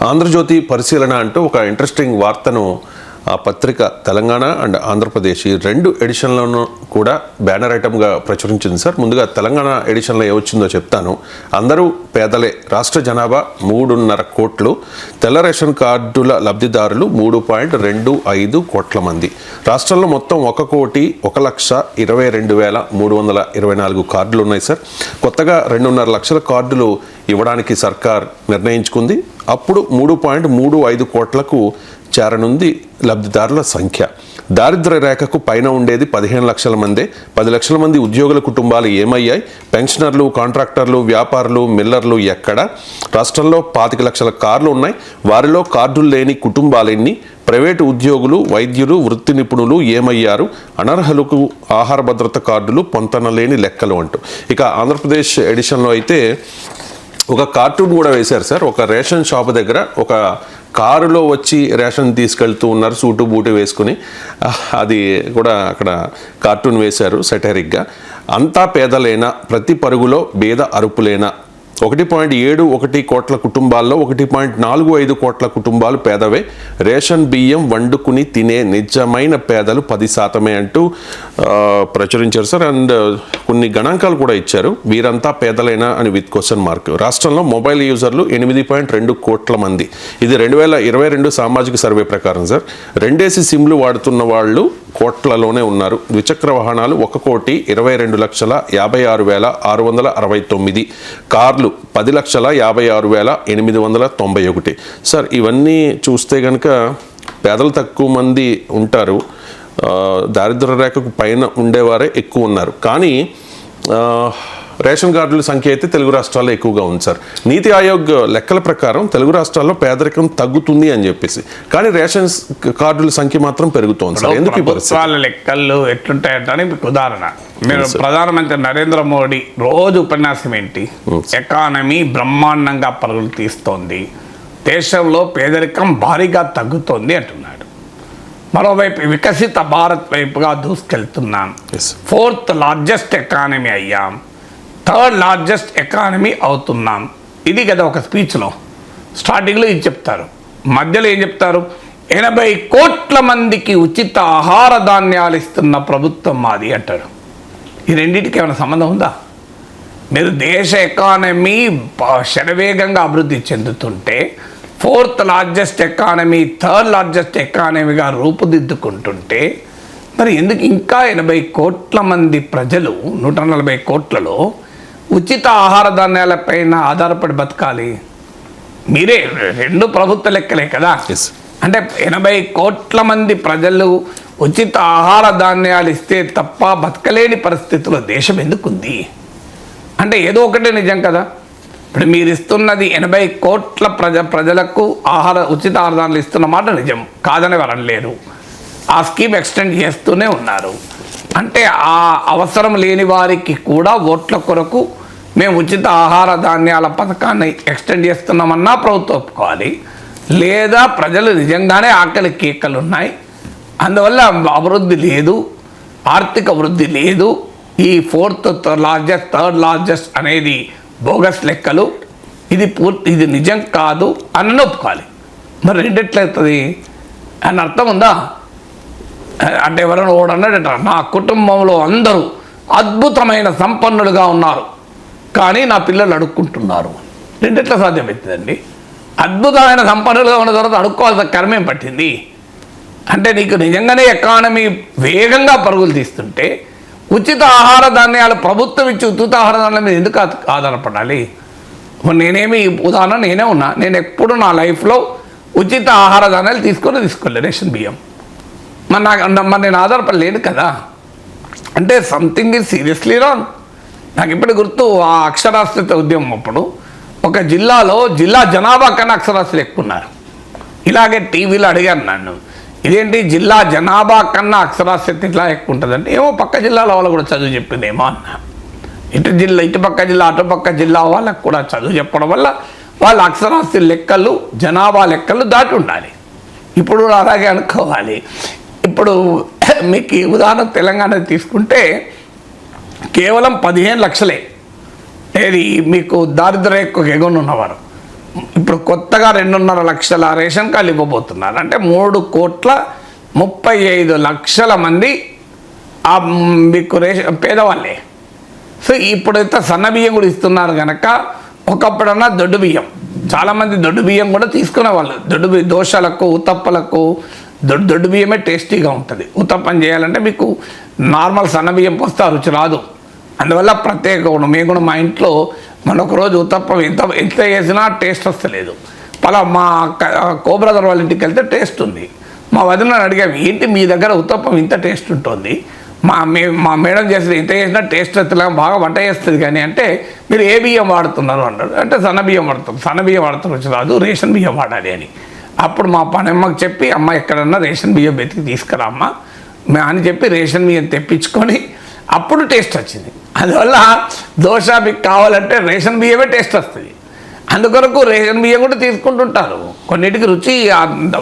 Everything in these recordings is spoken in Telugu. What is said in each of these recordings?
ఆంధ్రజ్యోతి పరిశీలన అంటూ ఒక ఇంట్రెస్టింగ్ వార్తను ఆ పత్రిక తెలంగాణ అండ్ ఆంధ్రప్రదేశ్ ఈ రెండు ఎడిషన్లను కూడా బ్యానర్ ఐటమ్గా ప్రచురించింది సార్. ముందుగా తెలంగాణ ఎడిషన్లో ఏమొచ్చిందో చెప్తాను. అందరూ పేదలే, రాష్ట్ర జనాభా 3.5 కోట్లు, తెల్ల రేషన్ కార్డుల లబ్ధిదారులు 3.25 కోట్ల మంది. రాష్ట్రంలో మొత్తం 1,22,324 కార్డులు ఉన్నాయి సార్. కొత్తగా 2.5 లక్షల కార్డులు ఇవ్వడానికి సర్కార్ నిర్ణయించుకుంది. అప్పుడు 3.35 కోట్లకు చేరనుంది లబ్ధిదారుల సంఖ్య. దారిద్ర్య రేఖకు పైన ఉండేది 15 లక్షల మందే. 10 లక్షల మంది ఉద్యోగుల కుటుంబాలు ఏమయ్యాయి? పెన్షనర్లు, కాంట్రాక్టర్లు, వ్యాపారులు, మిల్లర్లు ఎక్కడ? రాష్ట్రంలో 25 లక్షల కార్లు ఉన్నాయి. వారిలో కార్డులు లేని కుటుంబాలెన్ని? ప్రైవేటు ఉద్యోగులు, వైద్యులు, వృత్తి నిపుణులు ఏమయ్యారు? అనర్హులకు ఆహార భద్రత కార్డులు పొంతనలేని లెక్కలు అంటూ. ఇక ఆంధ్రప్రదేశ్ ఎడిషన్లో అయితే ఒక కార్టూన్ కూడా వేశారు సార్. ఒక రేషన్ షాప్ దగ్గర ఒక కారులో వచ్చి రేషన్ తీసుకెళ్తూ ఉన్నారు, సూటు బూటు వేసుకుని. అది కూడా అక్కడ కార్టూన్ వేశారు సెటరిక్గా. అంతా పేదలేనా, ప్రతి పరుగులో బేద అరుపులేనా? 1.71 కోట్ల కుటుంబాల్లో 1.45 కోట్ల కుటుంబాలు పేదవే. రేషన్ బియ్యం వండుకుని తినే నిజమైన పేదలు 10% అంటూ ప్రచురించారు సార్. అండ్ కొన్ని గణాంకాలు కూడా ఇచ్చారు. వీరంతా పేదలేనా అని విత్ క్వశ్చన్ మార్క్. రాష్ట్రంలో మొబైల్ యూజర్లు 8.2 కోట్ల మంది. ఇది 2022 సామాజిక సర్వే ప్రకారం సార్. 2 సిమ్లు వాడుతున్న వాళ్ళు కోట్లలోనే ఉన్నారు. ద్విచక్ర వాహనాలు 1,22,56,669, కార్లు 10,56,891. సార్ ఇవన్నీ చూస్తే కనుక పేదలు తక్కువ మంది ఉంటారు, దారిద్ర్య రేఖకు పైన ఉండేవారే ఎక్కువ ఉన్నారు. కానీ రేషన్ కార్డుల సంఖ్య అయితే తెలుగు రాష్ట్రాల్లో ఎక్కువగా ఉంది సార్. నీతి ఆయోగ్ లెక్కల ప్రకారం తెలుగు రాష్ట్రాల్లో పేదరికం తగ్గుతుంది అని చెప్పేసి, కానీ రేషన్ కార్డుల సంఖ్య మాత్రం పెరుగుతోంది సార్. ఎందుకు ప్రభుత్వాల లెక్కలు ఎట్లుంటాయంటే మీకు ఉదాహరణ, మీరు ప్రధానమంత్రి నరేంద్ర మోడీ రోజు ఉపన్యాసం ఏంటి? ఎకానమీ బ్రహ్మాండంగా పరుగులు తీస్తోంది, దేశంలో పేదరికం భారీగా తగ్గుతోంది అంటున్నాడు. మరోవైపు వికసిత భారత్ వైపుగా దూసుకెళ్తున్నాం, 4th లార్జెస్ట్ ఎకానమీ అయ్యాం, 3rd లార్జెస్ట్ ఎకానమీ అవుతున్నాం. ఇది కదా ఒక స్పీచ్లో స్టార్టింగ్లో ఇది చెప్తారు. మధ్యలో ఏం చెప్తారు? 80 కోట్ల మందికి ఉచిత ఆహార ధాన్యాలు ఇస్తున్న ప్రభుత్వం మాది అంటారు. ఈ రెండింటికి ఏమైనా సంబంధం ఉందా? మీరు దేశ ఎకానమీ శరవేగంగా అభివృద్ధి చెందుతుంటే 4th largest economy 3rd largest ఎకానమీగా రూపుదిద్దుకుంటుంటే మరి ఎందుకు ఇంకా 80 కోట్ల మంది ప్రజలు 140 కోట్లలో ఉచిత ఆహార ధాన్యాలపైన ఆధారపడి బతకాలి? మీరే రెండు ప్రభుత్వ లెక్కలే కదా. అంటే 80 కోట్ల మంది ప్రజలు ఉచిత ఆహార ధాన్యాలు ఇస్తే తప్ప బతకలేని పరిస్థితిలో దేశం ఎందుకుంది అంటే ఏదో ఒకటే నిజం కదా. ఇప్పుడు మీరు ఇస్తున్నది 80 కోట్ల ప్రజలకు ఉచిత ఆహార ధాన్యాలు ఇస్తున్న మాట నిజం కాదని వారు అనలేరు. ఆ స్కీమ్ ఎక్స్టెండ్ చేస్తూనే ఉన్నారు. అంటే ఆ అవసరం లేని వారికి కూడా ఓట్ల కొరకు మేము ఉచిత ఆహార ధాన్యాల పథకాన్ని ఎక్స్టెండ్ చేస్తున్నామన్నా ప్రభుత్వం ఒప్పుకోవాలి. లేదా ప్రజలు నిజంగానే ఆకలి కేకలు ఉన్నాయి, అందువల్ల అభివృద్ధి లేదు, ఆర్థిక వృద్ధి లేదు, ఈ 4th లార్జెస్ట్ 3rd లార్జెస్ట్ అనేది బోగస్ లెక్కలు, ఇది నిజం కాదు అని ఒప్పుకోవాలి. మరి రెండిట్లవుతుంది అని అర్థం ఉందా? అంటే ఎవరైనా ఓడన్నాడట, నా కుటుంబంలో అందరూ అద్భుతమైన సంపన్నులుగా ఉన్నారు కానీ నా పిల్లలు అడుక్కుంటున్నారు. రెండిట్లా సాధ్యమవుతుందండి? అద్భుతమైన సంపన్నులుగా ఉన్న తర్వాత అడుక్కోవాల్సిన కర్మేం పట్టింది? అంటే నీకు నిజంగానే ఎకానమీ వేగంగా పరుగులు తీస్తుంటే ఉచిత ఆహార ధాన్యాలు ప్రభుత్వం ఇచ్చి ఉచిత ఆహార ధాన్యాల మీద ఎందుకు ఆధారపడాలి? నేనేమి ఉదాహరణ నేనే ఉన్నా, నేను ఎప్పుడు నా లైఫ్లో ఉచిత ఆహార ధాన్యాలు తీసుకోలే రేషన్ బియ్యం. మరి నేను ఆధారపడలేను కదా. అంటే సంథింగ్ ఈజ్ సీరియస్లీ రాంగ్. నాకు ఇప్పుడు గుర్తు ఆ అక్షరాస్యత ఉద్యమం అప్పుడు ఒక జిల్లాలో జిల్లా జనాభా కన్నా అక్షరాస్యత ఎక్కువ ఉన్నారు. ఇలాగే టీవీలో అడిగాను నన్ను, ఇదేంటి జిల్లా జనాభా కన్నా అక్షరాస్యత ఇట్లా ఎక్కువ ఉంటుందంటే, ఏమో పక్క జిల్లాల వాళ్ళు కూడా చదువు చెప్పిందేమో అన్నా. ఇటుపక్క జిల్లా అటుపక్క జిల్లా వాళ్ళకు కూడా చదువు చెప్పడం వల్ల వాళ్ళ అక్షరాస్యత లెక్కలు జనాభా లెక్కలు దాటి ఉండాలి. ఇప్పుడు అలాగే అనుకోవాలి. ఇప్పుడు మీకు ఉదాహరణ తెలంగాణ తీసుకుంటే కేవలం 15 లక్షలే ఏది మీకు దారిద్ర్య రేఖకు ఎగువన ఉన్నవారు, ఇప్పుడు కొత్తగా 2.5 లక్షల రేషన్ కార్డులు ఇవ్వబోతున్నారు. అంటే 3,35,00,000 మంది మీకు రేషన్ పేదవాళ్ళే. సో ఇప్పుడైతే సన్న బియ్యం కూడా ఇస్తున్నారు కనుక, ఒకప్పుడన్నా దొడ్డు బియ్యం, చాలామంది దొడ్డు బియ్యం కూడా తీసుకునేవాళ్ళు. దొడ్డు బియ్యం దోశలకు, ఉత్తప్పలకు దొడ్డు బియ్యమే టేస్టీగా ఉంటుంది. ఉత్తప్పం చేయాలంటే మీకు నార్మల్ సన్న బియ్యం పోస్తే ఆ రుచి రాదు. అందువల్ల ప్రత్యేక గుణం. మేము కూడా మా ఇంట్లో ఒకరోజు ఉత్తప్పం ఎంత చేసినా టేస్ట్ వస్తలేదు. మా కోబ్రదర్ వాళ్ళ ఇంటికి వెళ్తే టేస్ట్ ఉంది. మా వదిన అడిగాము, ఏంటి మీ దగ్గర ఉత్తప్పం ఇంత టేస్ట్ ఉంటుంది, మా మేడం చేసేది ఇంత చేసినా టేస్ట్ వస్తలే, బాగా వంట చేస్తుంది కానీ అంటే, మీరు ఏ బియ్యం వాడుతున్నారు అన్నాడు. అంటే సన్న బియ్యం వాడుతాం. సన్న బియ్యం వాడుతాం రుచి రాదు, రేషన్ బియ్యం వాడాలి అని. అప్పుడు మా పనమ్మకి చెప్పి, అమ్మ ఎక్కడన్నా రేషన్ బియ్యం వెతికి తీసుకురామ్మా అని చెప్పి రేషన్ బియ్యం తెప్పించుకొని అప్పుడు టేస్ట్ వచ్చింది. అందువల్ల దోశ మీకు కావాలంటే రేషన్ బియ్యమే టేస్ట్ వస్తుంది. అందుకొరకు రేషన్ బియ్యం కూడా తీసుకుంటుంటారు. కొన్నిటికి రుచి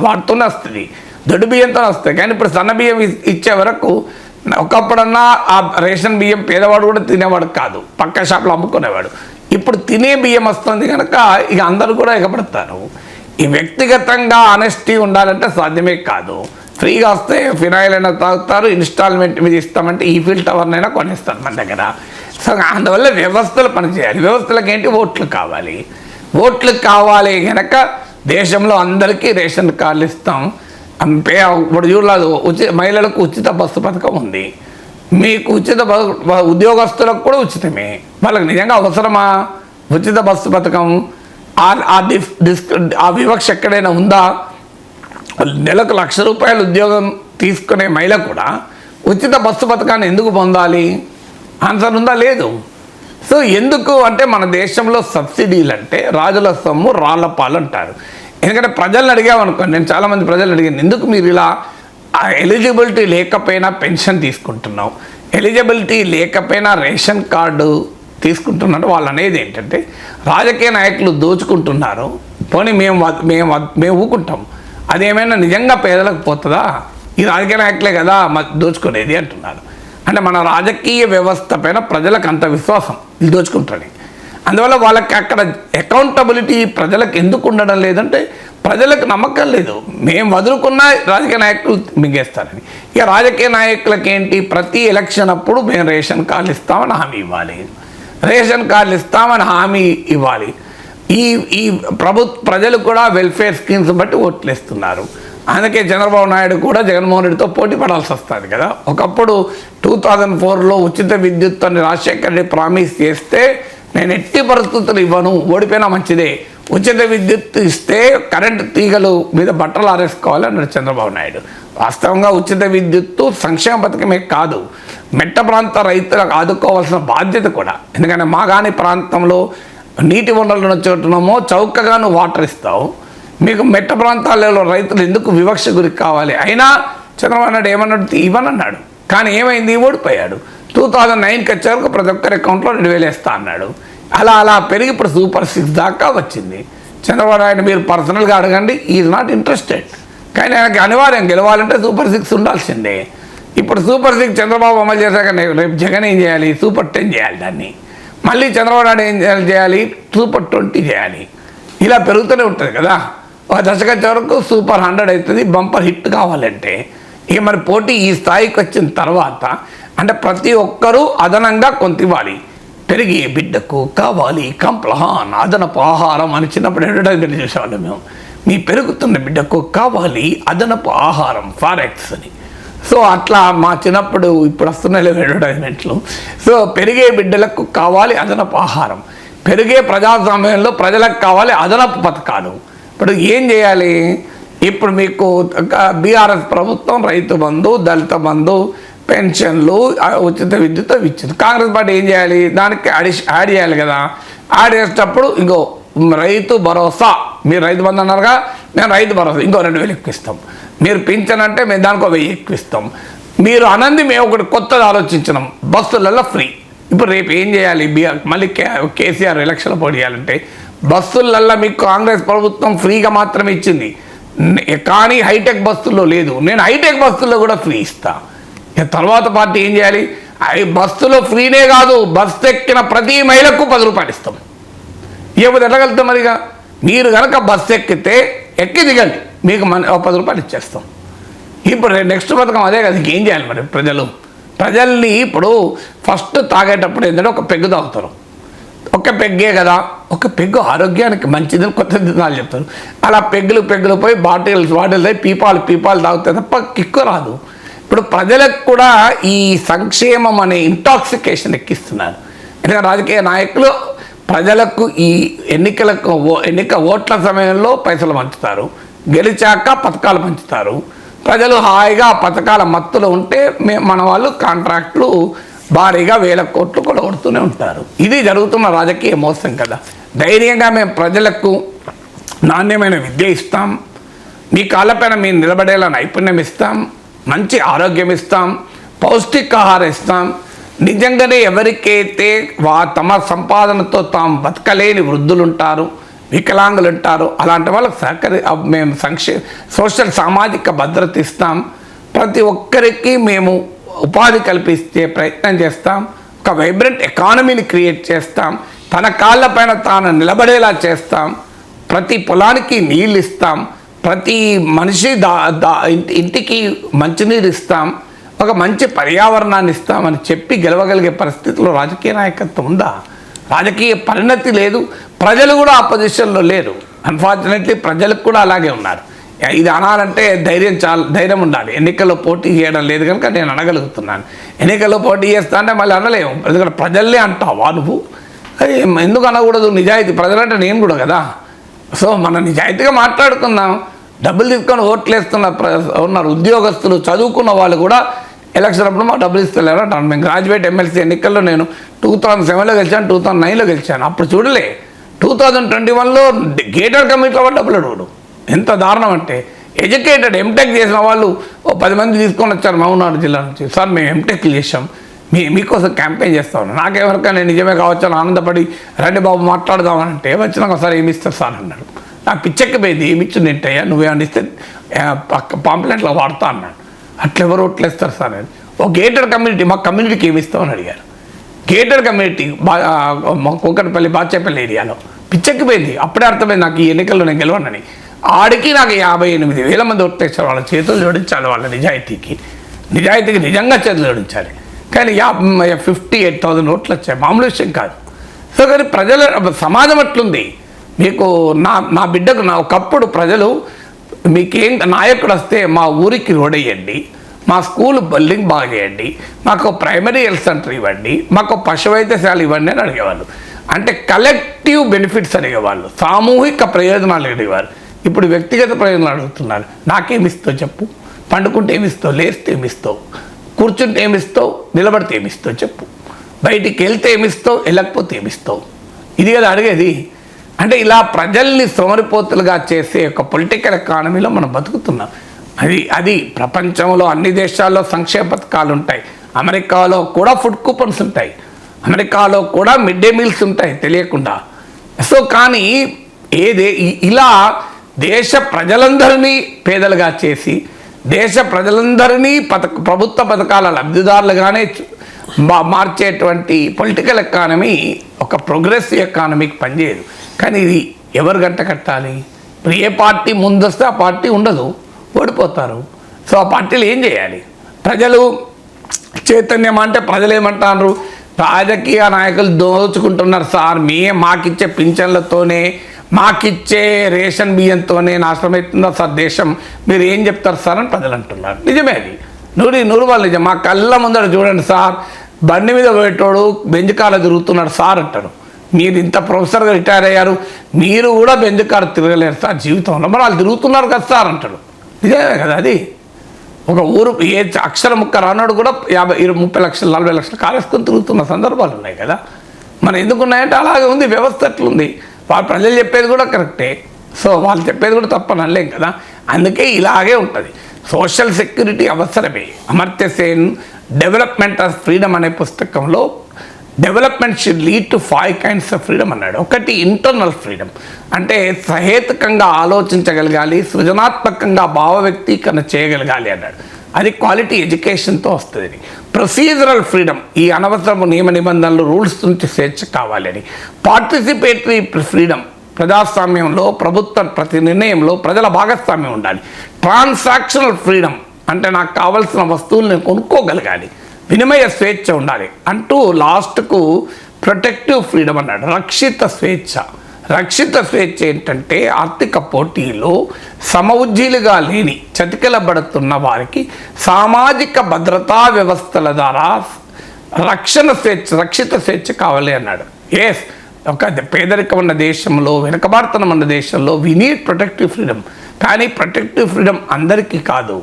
వాడుతూనే వస్తుంది, దొడ్డు బియ్యంతో వస్తాయి. కానీ ఇప్పుడు సన్న బియ్యం ఇచ్చే వరకు, ఒకప్పుడన్నా ఆ రేషన్ బియ్యం పేదవాడు కూడా తినేవాడు కాదు, పక్క షాప్లో అమ్ముకునేవాడు. ఇప్పుడు తినే బియ్యం వస్తుంది కనుక ఇక అందరూ కూడా ఎగబడతారు. ఈ వ్యక్తిగతంగా ఆనెస్టీ ఉండాలంటే సాధ్యమే కాదు. ఫ్రీగా వస్తే ఫినాయిల్ అయినా తాగుతారు, ఇన్స్టాల్మెంట్ మీద ఇస్తామంటే ఈ ఫీల్ టవర్నైనా కొనేస్తారు మన దగ్గర. సో అందువల్ల వ్యవస్థలు పనిచేయాలి. వ్యవస్థలకు ఏంటి, ఓట్లు కావాలి. ఓట్లు కావాలి కనుక దేశంలో అందరికీ రేషన్ కార్డులు ఇస్తాం. ఇప్పుడు చూడలేదు, మహిళలకు ఉచిత బస్సు పథకం ఉంది. మీకు ఉచిత ఉద్యోగస్తులకు కూడా ఉచితమే. వాళ్ళకి నిజంగా అవసరమా ఉచిత బస్సు పథకం? ఆ వివక్ష ఎక్కడైనా ఉందా? నెలకు ₹1,00,000 ఉద్యోగం తీసుకునే మహిళ కూడా ఉచిత బస్సు పథకాన్ని ఎందుకు పొందాలి? ఆన్సర్ ఉందా? లేదు. సో ఎందుకు అంటే, మన దేశంలో సబ్సిడీలు అంటే రాజుల సొమ్ము రాళ్ల పాలు అంటారు. ఎందుకంటే ప్రజలను అడిగామనుకోండి, నేను చాలామంది ప్రజలు అడిగాను, ఎందుకు మీరు ఇలా ఎలిజిబిలిటీ లేకపోయినా పెన్షన్ తీసుకుంటున్నాం, ఎలిజిబిలిటీ లేకపోయినా రేషన్ కార్డు తీసుకుంటున్నారు? వాళ్ళు అనేది ఏంటంటే, రాజకీయ నాయకులు దోచుకుంటున్నారు, పోనీ మేము ఊకుంటాం, అదేమైనా నిజంగా పేదలకు పోతుందా? ఈ రాజకీయ నాయకులే కదా దోచుకునేది అంటున్నారు. అంటే మన రాజకీయ వ్యవస్థ పైన ప్రజలకు అంత విశ్వాసం ఇది దోచుకుంటారని. అందువల్ల వాళ్ళకి అక్కడ అకౌంటబిలిటీ ప్రజలకు ఎందుకు ఉండడం లేదంటే, ప్రజలకు నమ్మకం లేదు, మేము వదులుకున్న రాజకీయ నాయకులు మింగేస్తారని. ఇక రాజకీయ నాయకులకి ఏంటి, ప్రతి ఎలక్షన్ అప్పుడు మేము రేషన్ కార్డులు ఇస్తామని హామీ ఇవ్వాలి, రేషన్ కార్డులు ఇస్తామని హామీ ఇవ్వాలి. ఈ ప్రజలు కూడా వెల్ఫేర్ స్కీమ్స్ బట్టి ఓట్లు ఇస్తున్నారు. అందుకే చంద్రబాబు నాయుడు కూడా జగన్మోహన్ రెడ్డితో పోటీ పడాల్సి వస్తుంది కదా. ఒకప్పుడు 2004లో ఉచిత విద్యుత్ అని రాజశేఖర రెడ్డి ప్రామిస్ చేస్తే, నేను ఎట్టి పరిస్థితులు ఇవ్వను, ఓడిపోయినా మంచిదే, ఉచిత విద్యుత్ ఇస్తే కరెంటు తీగలు మీద బట్టలు ఆరేసుకోవాలి అన్నాడు చంద్రబాబు నాయుడు. వాస్తవంగా ఉచిత విద్యుత్తు సంక్షేమ పథకమే కాదు, మెట్ట ప్రాంత రైతులకు ఆదుకోవాల్సిన బాధ్యత కూడా. ఎందుకంటే మాగాని ప్రాంతంలో నీటి వనరులు ఉన్న చోటునేమో చౌకగాను వాటర్ ఇస్తావు, మీకు మెట్ట ప్రాంతాలలో రైతులు ఎందుకు వివక్ష గురి కావాలి? అయినా చంద్రబాబు నాయుడు ఏమన్నాడు, ఇవ్వనన్నాడు. కానీ ఏమైంది, ఓడిపోయాడు. 2009కి వచ్చే వరకు ప్రతి ఒక్కరి అకౌంట్లో 2,000 వేస్తా అన్నాడు. అలా పెరిగి ఇప్పుడు సూపర్ 6 దాకా వచ్చింది. చంద్రబాబు నాయుడు మీరు పర్సనల్గా అడగండి, ఈజ్ నాట్ ఇంట్రెస్టెడ్. కానీ ఆయనకి అనివార్యం, గెలవాలంటే సూపర్ 6 ఉండాల్సిందే. ఇప్పుడు సూపర్ 6 చంద్రబాబు అమలు చేశాక రేపు జగన్ ఏం చేయాలి, సూపర్ 10 చేయాలి. దాన్ని మళ్ళీ చంద్రబాబు నాయుడు ఏం చేయాలి, సూపర్ 20 చేయాలి. ఇలా పెరుగుతూనే ఉంటుంది కదా. ఒక దశకు వచ్చే వరకు సూపర్ 100 అవుతుంది, బంపర్ హిట్ కావాలంటే. ఇక మరి పోటీ ఈ స్థాయికి వచ్చిన తర్వాత అంటే ప్రతి ఒక్కరూ అదనంగా కొంత ఇవ్వాలి. పెరిగే బిడ్డకు కావాలి కంప్లహాన్ అదనపు ఆహారం అని చిన్నప్పుడు అడ్వర్టైజ్మెంట్ చేసేవాళ్ళం మేము. మీ పెరుగుతున్న బిడ్డకు కావాలి అదనపు ఆహారం ఫారెక్స్ అని. సో అట్లా మా చిన్నప్పుడు, ఇప్పుడు వస్తున్నాయి అడ్వర్టైజ్మెంట్లు. సో పెరిగే బిడ్డలకు కావాలి అదనపు ఆహారం, పెరిగే ప్రజాస్వామ్యంలో ప్రజలకు కావాలి అదనపు పథకాలు. ఇప్పుడు ఏం చేయాలి? ఇప్పుడు మీకు బీఆర్ఎస్ ప్రభుత్వం రైతు బంధు, దళిత బంధు, పెన్షన్లు, ఉచిత విద్యుత్ ఇచ్చింది. కాంగ్రెస్ పార్టీ ఏం చేయాలి, దానికి యాడ్ చేయాలి కదా. యాడ్ చేసేటప్పుడు ఇంకో రైతు భరోసా, మీరు రైతు బంధు అన్నారుగా, మేము రైతు భరోసా ఇంకో 2,000 ఎక్కువిస్తాం. మీరు పింఛన్ అంటే మేము దానికి 1,000 ఎక్కువిస్తాం. మీరు అనంది మేము ఒకటి కొత్తది ఆలోచించినాం, బస్సులలో ఫ్రీ. ఇప్పుడు రేపు ఏం చేయాలి, మళ్ళీ కేసీఆర్ ఎలక్షన్లో పోటీ చేయాలంటే బస్సులల్లో మీకు కాంగ్రెస్ ప్రభుత్వం ఫ్రీగా మాత్రమే ఇచ్చింది, కానీ హైటెక్ బస్సుల్లో లేదు. నేను హైటెక్ బస్సుల్లో కూడా ఫ్రీ ఇస్తా. తర్వాత పార్టీ ఏం చేయాలి, బస్సులో ఫ్రీనే కాదు, బస్సు ఎక్కిన ప్రతి మహిళకు 10 రూపాయలు ఇస్తాం. ఇవ్వదు ఎట్లగలుగుతాం మరిగా. మీరు కనుక బస్సు ఎక్కితే ఎక్కి దిగండి, మీకు ఒక 10 రూపాయలు ఇచ్చేస్తాం. ఇప్పుడు నెక్స్ట్ పథకం అదే కదా, ఇంకేం చేయాలి మరి ప్రజల్ని ఇప్పుడు ఫస్ట్ తాగేటప్పుడు ఏంటంటే ఒక పెగ్గు తాగుతారు. ఒక పెగ్గే కదా, ఒక పెగ్గు ఆరోగ్యానికి మంచిదని కొత్త దినాలు చెప్తారు. అలా పెగ్గులు పోయి బాటిల్స్ పీపాలు తాగుతాయి తప్ప కిక్కు రాదు. ఇప్పుడు ప్రజలకు కూడా ఈ సంక్షేమం అనే ఇంటాక్సికేషన్ ఎక్కిస్తున్నారు. ఎందుకంటే రాజకీయ నాయకులు ప్రజలకు ఈ ఎన్నిక ఓట్ల సమయంలో పైసలు పంచుతారు, గెలిచాక పథకాలు పంచుతారు. ప్రజలు హాయిగా ఆ పథకాల మత్తులో ఉంటే మన వాళ్ళు కాంట్రాక్టులు భారీగా 1000 కోట్లు కూడా కొడుతూనే ఉంటారు. ఇది జరుగుతున్న రాజకీయ మోసం కదా. ధైర్యంగా మేము ప్రజలకు నాణ్యమైన విద్య ఇస్తాం, మీ కాళ్ళపైన మీరు నిలబడేలా నైపుణ్యం ఇస్తాం, మంచి ఆరోగ్యం ఇస్తాం, పౌష్టికాహారం ఇస్తాం. నిజంగానే ఎవరికైతే తమ సంపాదనతో తాము బతకలేని వృద్ధులు ఉంటారు, వికలాంగులు ఉంటారు, అలాంటి వాళ్ళకి మేము సోషల్ సామాజిక భద్రత ఇస్తాం. ప్రతి ఒక్కరికి మేము ఉపాధి కల్పిస్తే ప్రయత్నం చేస్తాం. ఒక వైబ్రెంట్ ఎకానమీని క్రియేట్ చేస్తాం. తన కాళ్ళపైన తాను నిలబడేలా చేస్తాం. ప్రతి పొలానికి నీళ్ళు ఇస్తాం. ప్రతి మనిషి ఇంటికి మంచినీరు ఇస్తాం. ఒక మంచి పర్యావరణాన్ని ఇస్తామని చెప్పి గెలవగలిగే పరిస్థితిలో రాజకీయ నాయకత్వం ఉందా? రాజకీయ పరిణతి లేదు. ప్రజలు కూడా ఆ పొజిషన్లో లేరు. అన్ఫార్చునేట్లీ ప్రజలకు కూడా అలాగే ఉన్నారు. ఇది అనాలంటే ధైర్యం ఉండాలి. ఎన్నికల్లో పోటీ చేయడం లేదు కనుక నేను అనగలుగుతున్నాను. ఎన్నికల్లో పోటీ చేస్తా అంటే మళ్ళీ అనలేము, ఎందుకంటే ప్రజల్నే అంటావా నువ్వు? అది ఎందుకు అనకూడదు? నిజాయితీ ప్రజలంటే నేను కూడా కదా. సో మనం నిజాయితీగా మాట్లాడుకుందాం. డబ్బులు తీసుకొని ఓట్లు ఉన్నారు ఉద్యోగస్తులు, చదువుకున్న వాళ్ళు కూడా ఎలక్షన్ అప్పుడు మాకు డబ్బులు ఇస్తలేరు అంటాను. మేము గ్రాడ్యుయేట్ ఎమ్మెల్సీ ఎన్నికల్లో నేను 2007లో గెలిచాను, 2009లో గెలిచాను. అప్పుడు చూడలే. 2021లో గేటెడ్ కమిటీలో వాళ్ళు డబ్బులు అడుగుడు. ఎంత దారుణం అంటే, ఎడ్యుకేటెడ్ ఎంటెక్ చేసిన వాళ్ళు 10 మంది తీసుకొని వచ్చారు మహబూబ్నగర్ జిల్లా నుంచి. సార్ మేము ఎంటెక్ చేసాం, మీకోసం క్యాంపెయిన్ చేస్తా ఉన్నాను. నాకెవరికైనా నేను నిజమే కావచ్చు ఆనందపడి రండి బాబు మాట్లాడదామనంటే వచ్చినాక సార్ ఏమి ఇస్తారు సార్ అన్నాడు. నాకు పిచ్చెక్కిపోయింది. ఏమి ఇచ్చింది ఏంటయ్యా, నువ్వేమని ఇస్తే పాంప్లెంట్లో వాడుతా అన్నాడు. అట్లా ఎవరు ఓట్లు వేస్తారు సార్ అని. ఓ గేటెడ్ కమ్యూనిటీ, మా కమ్యూనిటీకి ఏమి ఇస్తామని అడిగారు. గేటెడ్ కమ్యూనిటీ కూకట్పల్లి బాచేపల్లి ఏరియాలో పిచ్చెక్కిపోయింది. అప్పుడే అర్థమైంది నాకు ఈ ఎన్నికల్లో నేను గెలవనని. ఆడికి నాకు 58,000 మంది ఓట్లు వేస్తారు. వాళ్ళ చేతులు జోడించాలి, వాళ్ళ నిజాయితీకి నిజంగా చేతులు జోడించాలి. కానీ 58,000 ఓట్లు వచ్చాయి, మామూలు విషయం కాదు. సో కానీ ప్రజల సమాజం అట్లుంది. మీకు నా బిడ్డకు ఒకప్పుడు ప్రజలు మీకేం నాయకుడు వస్తే మా ఊరికి రోడ్ వేయండి, మా స్కూల్ బిల్డింగ్ బాగా చేయండి, మాకు ప్రైమరీ హెల్త్ సెంటర్ ఇవ్వండి, మాకు పశు వైద్యశాల ఇవ్వండి అని అడిగేవాళ్ళు. అంటే కలెక్టివ్ బెనిఫిట్స్ అడిగేవాళ్ళు, సామూహిక ప్రయోజనాలు అడిగేవారు. ఇప్పుడు వ్యక్తిగత ప్రయోజనాలు అడుగుతున్నారు. నాకేమిస్తావు చెప్పు? పండుకుంటే ఏమిస్తావు? లేస్తే ఏమిస్తావు? కూర్చుంటే ఏమిస్తావు? నిలబడితే ఏమిస్తావు చెప్పు? బయటికి వెళ్తే ఏమిస్తావు? వెళ్ళకపోతే ఏమిస్తావు? ఇది కదా అడిగేది. అంటే ఇలా ప్రజల్ని సోమరిపోతులుగా చేసే ఒక పొలిటికల్ ఎకానమీలో మనం బతుకుతున్నాం. అది ప్రపంచంలో అన్ని దేశాల్లో సంక్షేమ పథకాలు ఉంటాయి. అమెరికాలో కూడా ఫుడ్ కూపన్స్ ఉంటాయి, అమెరికాలో కూడా మిడ్ డే మీల్స్ ఉంటాయి తెలియకుండా. సో కానీ ఇలా దేశ ప్రజలందరినీ పేదలుగా చేసి దేశ ప్రజలందరినీ ప్రభుత్వ పథకాల లబ్ధిదారులుగానే మార్చేటువంటి పొలిటికల్ ఎకానమీ ఒక ప్రోగ్రెసివ్ ఎకానమీకి పనిచేయదు. కానీ ఇది ఎవరు గంట కట్టాలి? ఇప్పుడు ఏ పార్టీ ముందొస్తే ఆ పార్టీ ఉండదు, ఓడిపోతారు. సో ఆ పార్టీలు ఏం చేయాలి? ప్రజలు చైతన్యం అంటే ప్రజలు ఏమంటారు? రాజకీయ నాయకులు దోచుకుంటున్నారు సార్, మాకిచ్చే పింఛన్లతోనే మాకిచ్చే రేషన్ బియ్యంతోనే నాశనం అవుతుందా సార్ దేశం, మీరు ఏం చెప్తారు సార్ అని ప్రజలు అంటున్నారు. నిజమే, అది నూరు వాళ్ళు నిజం. మా కళ్ళ ముందర చూడండి సార్, బండి మీద పోయేటోడు బెంజ్ కార్లో తిరుగుతున్నాడు సార్ అంటారు. మీరు ఇంత ప్రొఫెసర్గా రిటైర్ అయ్యారు, మీరు కూడా బెంజ్ కారు తిరగలేరు సార్ జీవితంలో, మరి వాళ్ళు తిరుగుతున్నారు కదా సార్ అంటారు. నిజమే కదా అది. ఒక ఊరు ఏ అక్షర ముక్క రానాడు కూడా 50-30 లక్షలు 40 లక్షలు కారేసుకొని తిరుగుతున్న సందర్భాలు ఉన్నాయి కదా. మరి ఎందుకున్నాయంటే అలాగే ఉంది వ్యవస్థ, అట్లుంది. వాళ్ళు ప్రజలు చెప్పేది కూడా కరెక్టే, సో వాళ్ళు చెప్పేది కూడా తప్పని అనలేం కదా. అందుకే ఇలాగే ఉంటుంది. సోషల్ సెక్యూరిటీ అవసరమే. Amartya Sen development of freedom అనే పుస్తకంలో development should lead to 5 kinds of freedom అన్నాడు. ఒకటి ఇంటర్నల్ ఫ్రీడమ్, అంటే సహేతుకంగా ఆలోచించగలగాలి, సృజనాత్మకంగా భావ వ్యక్తీకరణ చేయగలగాలి అన్నాడు. అది క్వాలిటీ ఎడ్యుకేషన్తో వస్తుంది. ప్రొసీజరల్ ఫ్రీడమ్, ఈ అనవసరము నియమ నిబంధనలు రూల్స్ నుంచి స్వేచ్ఛ కావాలని. పార్టిసిపేటరీ ఫ్రీడమ్, ప్రజాస్వామ్యంలో ప్రభుత్వం ప్రతి నిర్ణయంలో ప్రజల భాగస్వామ్యం ఉండాలి. ట్రాన్సాక్షనల్ ఫ్రీడమ్ అంటే నాకు కావలసిన వస్తువులు నేను కొనుక్కోగలగాలి, వినిమయ స్వేచ్ఛ ఉండాలి అంటూ లాస్ట్కు ప్రొటెక్టివ్ ఫ్రీడమ్ అన్నాడు. రక్షిత స్వేచ్ఛ. రక్షిత స్వేచ్ఛ ఏంటంటే ఆర్థిక పోటీలో సమఉజ్జీలుగా లేని చతికిలబడుతున్న వారికి సామాజిక భద్రతా వ్యవస్థల ద్వారా రక్షిత స్వేచ్ఛ కావాలి అన్నాడు. ఎస్, ఒక పేదరికం ఉన్న దేశంలో, వెనుకబాటుతనం ఉన్న దేశంలో వి నీడ్ ప్రొటెక్టివ్ ఫ్రీడమ్. కానీ ప్రొటెక్టివ్ ఫ్రీడమ్ అందరికీ కాదు.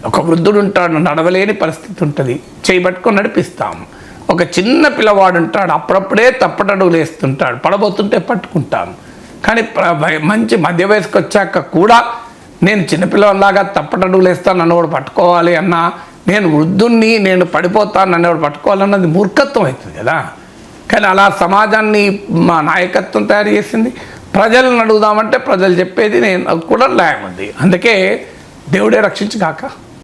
ఒక వృద్ధుడు ఉంటాడు, నడవలేని పరిస్థితి ఉంటుంది, చేయబట్టుకొని నడిపిస్తాము. ఒక చిన్న పిల్లవాడు ఉంటాడు, అప్పుడప్పుడే తప్పటడుగులు వేస్తుంటాడు, పడబోతుంటే పట్టుకుంటాము. కానీ మంచి మధ్య వయసుకు వచ్చాక కూడా నేను చిన్నపిల్లలాగా తప్పటడుగులు వేస్తాను, నన్ను కూడా పట్టుకోవాలి అన్నా, నేను వృద్ధుణ్ణి, నేను పడిపోతాను, నన్ను కూడా పట్టుకోవాలన్నది మూర్ఖత్వం అవుతుంది కదా. కానీ అలా సమాజాన్ని మా నాయకత్వం తయారు చేసింది. ప్రజలను అడుగుదామంటే ప్రజలు చెప్పేది నేను కూడా న్యాయం ఉంది. అందుకే దేవుడే రక్షించుగాక.